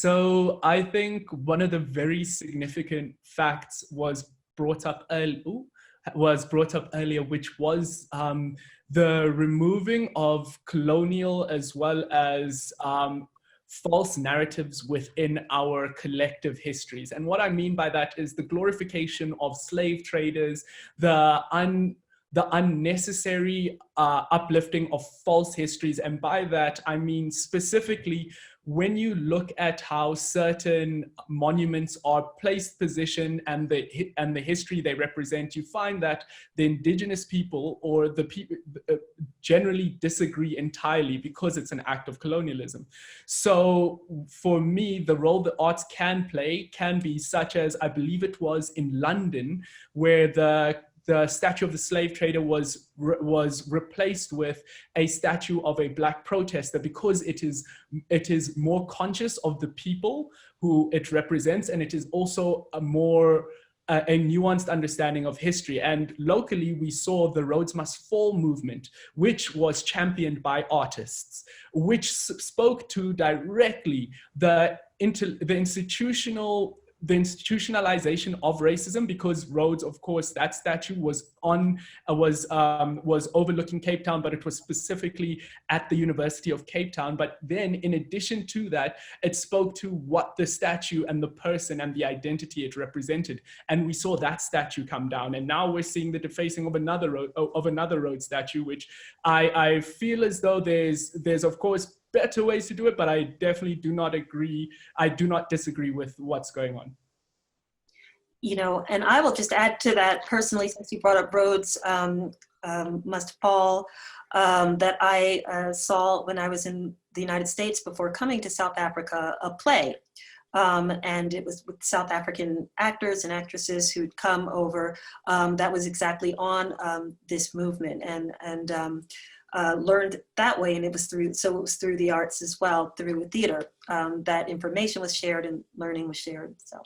So I think one of the very significant facts was brought up earlier, which was the removing of colonial as well as false narratives within our collective histories. And what I mean by that is the glorification of slave traders, the unnecessary uplifting of false histories. And by that, I mean specifically when you look at how certain monuments are placed, positioned, and the history they represent, you find that the indigenous people or the people generally disagree entirely because it's an act of colonialism. So for me, the role the arts can play can be such as, I believe it was in London, where the statue of the slave trader was replaced with a statue of a Black protester, because it is more conscious of the people who it represents, and it is also a more a nuanced understanding of history. And locally, we saw the Rhodes Must Fall movement, which was championed by artists, which spoke to directly the institutionalization of racism, because Rhodes, of course, that statue was overlooking Cape Town, but it was specifically at the University of Cape Town. But then in addition to that, it spoke to what the statue and the person and the identity it represented. And we saw that statue come down. And now we're seeing the defacing of another Rhodes statue, which I feel as though there's of course better ways to do it, but I definitely do not agree. I do not disagree with what's going on. You know, and I will just add to that personally, since you brought up Rhodes Must Fall, that I saw when I was in the United States before coming to South Africa, a play. And it was with South African actors and actresses who'd come over that was exactly on this movement, and learned that way. And it was through the arts as well, through theater, that information was shared and learning was shared. So.